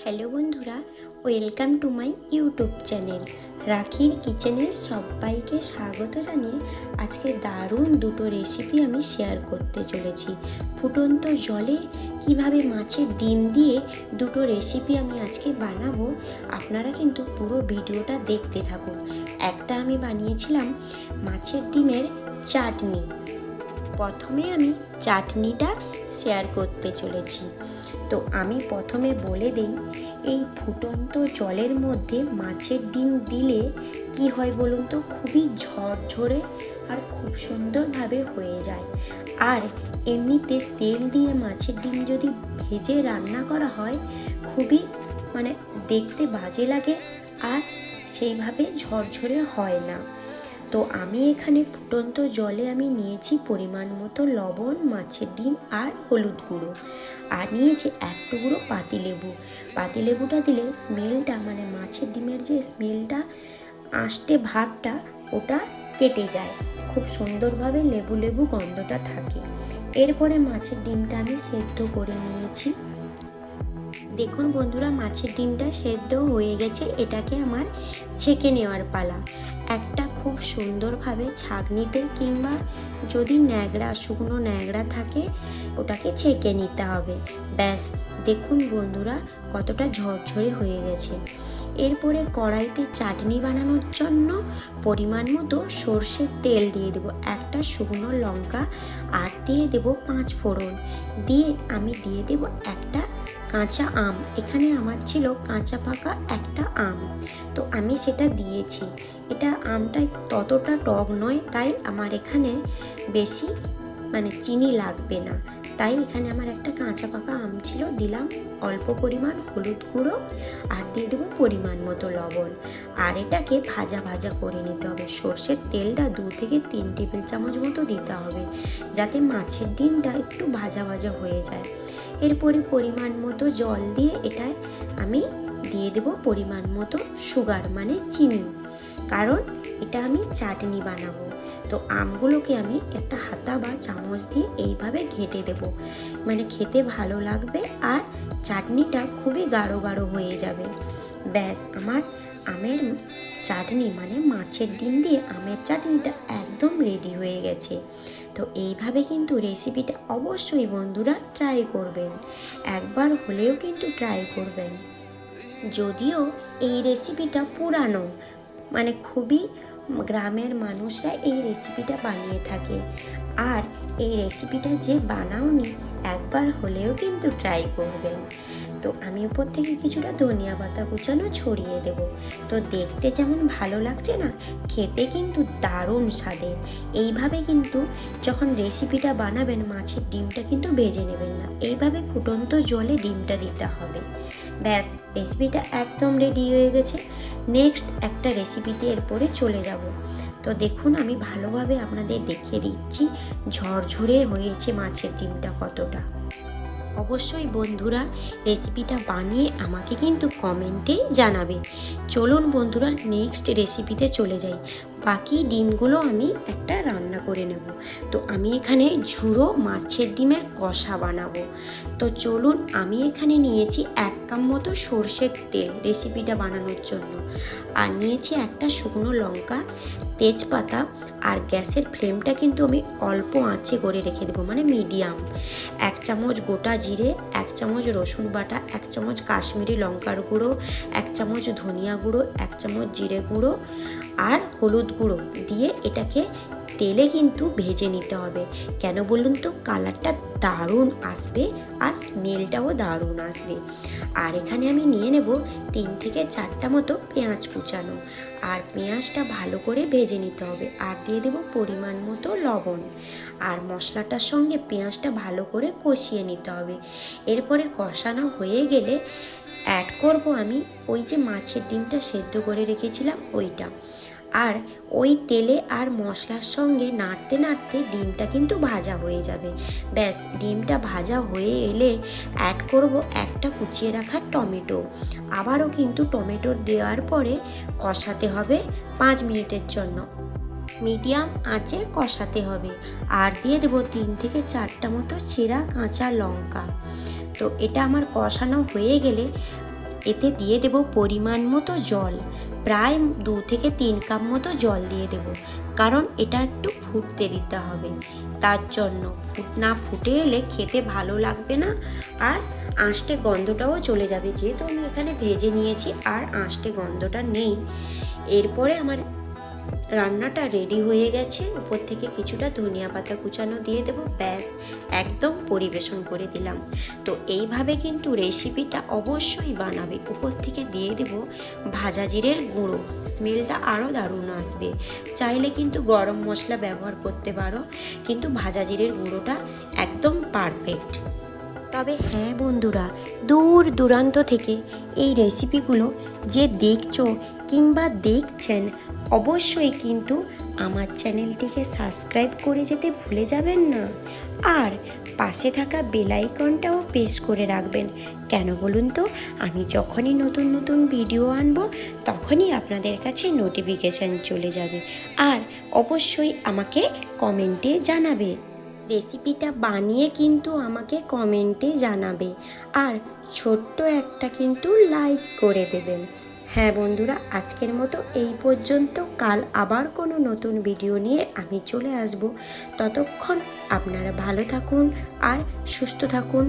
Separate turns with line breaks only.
Hello বন্ধুরা, welcome to my YouTube channel রাখির কিচেনে সবাইকে স্বাগত জানিয়ে আজকে দারুণ দুটো রেসিপি আমি শেয়ার করতে চলেছি। ফুটন্ত জলে কিভাবে মাছের ডিম দিয়ে দুটো রেসিপি আমি আজকে বানাবো, আপনারা কিন্তু পুরো ভিডিওটা দেখতে থাকুন। একটা আমি বানিয়েছিলাম মাছের ডিমের চাটনি। প্রথমে আমি চাটনিটা শেয়ার করতে চলেছি। তো আমি প্রথমে বলে দিই, এই ফুটন্ত জলের মধ্যে মাছের ডিম দিলে কি হয় বলুন তো, খুবই ঝরঝরে আর খুব সুন্দরভাবে হয়ে যায়। আর এমনিতে তেল দিয়ে মাছের ডিম যদি ভেজে রান্না করা হয় খুবই দেখতে বাজে লাগে আর সেইভাবে ঝরঝরে হয় না। তো আমি এখানে ফুটন্ত জলে আমি নিয়েছি পরিমাণ মতো লবণ, মাছের ডিম আর হলুদ গুঁড়ো, আর নিয়েছি এক টুকরো পাতিলেবু। পাতিলেবুটা দিলে স্মেলটা মাছের ডিমের যে স্মেলটা, আষ্টে ভাবটা ওটা কেটে যায়, খুব সুন্দরভাবে লেবু লেবু গন্ধটা থাকে। এরপরে মাছের ডিমটা আমি সেদ্ধ করে নিয়েছি। দেখুন বন্ধুরা, মাছের ডিমটা সেদ্ধ হয়ে গেছে, এটাকে আমার ছেঁকে নেওয়ার পালা। একটা খুব সুন্দরভাবে ছাঁকনিতে কিংবা যদি শুকনো ন্যাকড়া থাকে ওটাকে ছেঁকে নিতে হবে। ব্যাস, দেখুন বন্ধুরা কতটা ঝরঝরে হয়ে গেছে। এরপরে কড়াইতে চাটনি বানানোর জন্য পরিমাণ মতো সর্ষের তেল দিয়ে দেবো, একটা শুকনো লঙ্কা আর দিয়ে দেবো 5 ফোড়ন, দিয়ে আমি দিয়ে দেবো একটা কাঁচা আম। এখানে আমার ছিল কাঁচা পাকা একটা আম, তো আমি সেটা দিয়েছি। এটা আমটা ততটা টক নয়, তাই আমার এখানে বেশি চিনি লাগবে না, তাই এখানে আমার একটা কাঁচা পাকা আম ছিল, দিলাম অল্প পরিমাণ হলুদ গুঁড়ো আর দিয়ে দেবো পরিমাণ মতো লবণ। আর এটাকে ভাজা ভাজা করে নিতে হবে। সর্ষের তেলটা 2 থেকে 3 টেবিল চামচ মতো দিতে হবে, যাতে মাছের ডিমটা একটু ভাজা ভাজা হয়ে যায়। এরপরে পরিমাণ মতো জল দিয়ে এটায় আমি দিয়ে দেবো পরিমাণ মতো সুগার চিনি, কারণ এটা আমি চাটনি বানাবো। তো আমগুলোকে আমি একটা হাতা বা চামচ দিয়ে এইভাবে ঘেঁটে দেব, খেতে ভালো লাগবে আর চাটনিটা খুবই গাঢ় গাঢ় হয়ে যাবে। ব্যাস, আমার আমের চাটনি মাছের ডিম দিয়ে আমের চাটনিটা একদম রেডি হয়ে গেছে। তো এইভাবে কিন্তু রেসিপিটা অবশ্যই বন্ধুরা ট্রাই করবেন, একবার হলেও কিন্তু ট্রাই করবেন। যদিও এই রেসিপিটা পুরানো, খুবই গ্রামের মানুষরা এই রেসিপিটা বানিয়ে থাকে, আর এই রেসিপিটা যে বানাওনি একবার হলেও কিন্তু ট্রাই করবেন। তো আমি উপর থেকে কিছুটা ধনিয়া পাতা কুচানো ছড়িয়ে দেব। তো দেখতে যেমন ভালো লাগছে না, খেতে কিন্তু দারুণ স্বাদের। এইভাবে কিন্তু যখন রেসিপিটা বানাবেন, মাছের ডিমটা কিন্তু ভেজে নেবেন না, এইভাবে ফুটন্ত জলে ডিমটা দিতে হবে। ব্যাস, রেসিপিটা একদম রেডি হয়ে গেছে। নেক্সট একটা রেসিপিতে এরপরে চলে যাব। তো দেখুন, আমি ভালোভাবে আপনাদের দেখিয়ে দিচ্ছি ঝরঝরে হয়েছে মাছের ডিমটা কতটা। অবশ্যই বন্ধুরা রেসিপিটা বানিয়ে আমাকে কিন্তু কমেন্টে জানাবে। চলুন বন্ধুরা নেক্সট রেসিপিতে চলে যাই। বাকি ডিমগুলো আমি একটা রান্না করে নেব। তো আমি এখানে ঝুড়ো মাছের ডিমের কষা বানাবো। তো চলুন, আমি এখানে নিয়েছি 1 কাপ মতো সর্ষের তেল রেসিপিটা বানানোর জন্য, আর নিয়েছি একটা শুকনো লঙ্কা, তেজপাতা, আর গ্যাসের ফ্লেমটা কিন্তু আমি অল্প আঁচে করে রেখে দেবো, মিডিয়াম। 1 চামচ গোটা জিরে, 1 চামচ রসুন বাটা, 1 চামচ কাশ্মীরি লঙ্কার গুঁড়ো, 1 চামচ ধনিয়া গুঁড়ো, 1 চামচ জিরে গুঁড়ো আর হলুদ গুঁড়ো দিয়ে এটাকে তেলে কিন্তু ভেজে নিতে হবে। কেন বলুন তো, কালারটা দারুণ আসবে আর স্মেলটাও দারুণ আসবে। আর এখানে আমি নিয়ে নেব 3 থেকে 4টা মতো পেঁয়াজ কুচানো, আর পেঁয়াজটা ভালো করে ভেজে নিতে হবে। আর দিয়ে দেব পরিমাণ মতো লবণ, আর মশলাটার সঙ্গে পেঁয়াজটা ভালো করে কষিয়ে নিতে হবে। এরপরে কষানো হয়ে গেলে অ্যাড করব আমি ওই যে মাছের ডিমটা সেদ্ধ করে রেখেছিলাম ওইটা, আর ওই তেলে আর মশলার সঙ্গে নাড়তে নাড়তে ডিমটা কিন্তু ভাজা হয়ে যাবে। ব্যাস, ডিমটা ভাজা হয়ে এলে অ্যাড করব একটা কুচিয়ে রাখা টমেটো। আবারও কিন্তু টমেটো দেওয়ার পরে কষাতে হবে 5 মিনিটের জন্য, মিডিয়াম আঁচে কষাতে হবে। আর দিয়ে দেবো 3 থেকে 4টা মতো ছেঁড়া কাঁচা লঙ্কা। তো এটা আমার কষানো হয়ে গেলে এতে দিয়ে দেব পরিমাণ মতো জল, প্রায় 2 থেকে 3 কাপ মতো জল দিয়ে দেব, কারণ এটা একটু ফুটতে দিতে হবে। তার জন্য না ফুটে এলে খেতে ভালো লাগবে না, আর আঁশটে গন্ধটাও চলে যাবে। যেহেতু আমি এখানে ভেজে নিয়েছি আর আঁশটে গন্ধটা নেই। এরপরে আমার রান্নাটা রেডি হয়ে গেছে। উপর থেকে কিছুটা ধনিয়া পাতা কুচানো দিয়ে দেবো, ব্যাস একদম পরিবেশন করে দিলাম। তো এইভাবে কিন্তু রেসিপিটা অবশ্যই বানাবে। উপর থেকে দিয়ে দেব ভাজা জিরের গুঁড়ো, স্মেলটা আরও দারুণ আসবে। চাইলে কিন্তু গরম মশলা ব্যবহার করতে পারো, কিন্তু ভাজা জিরের গুঁড়োটা একদম পারফেক্ট। তবে হ্যাঁ বন্ধুরা, দূর দূরান্ত থেকে এই রেসিপিগুলো যে দেখছো কিংবা দেখছেন, অবশ্যই কিন্তু আমার চ্যানেলটিকে সাবস্ক্রাইব করে যেতে ভুলে যাবেন না। আর পাশে থাকা বেল আইকনটাও প্রেস করে রাখবেন। কেন বলুন তো, আমি যখনই নতুন নতুন ভিডিও আনবো তখনই আপনাদের কাছে নোটিফিকেশান চলে যাবে। আর অবশ্যই আমাকে কমেন্টে জানাবে, রেসিপিটা বানিয়ে কিন্তু আমাকে কমেন্টে জানাবে। আর ছোট্ট একটা কিন্তু লাইক করে দেবেন। হ্যাঁ বন্ধুরা, আজকের মতো এই পর্যন্ত। কাল আবার কোনো নতুন ভিডিও নিয়ে আমি চলে আসব। ততক্ষণ আপনারা ভালো থাকুন আর সুস্থ থাকুন।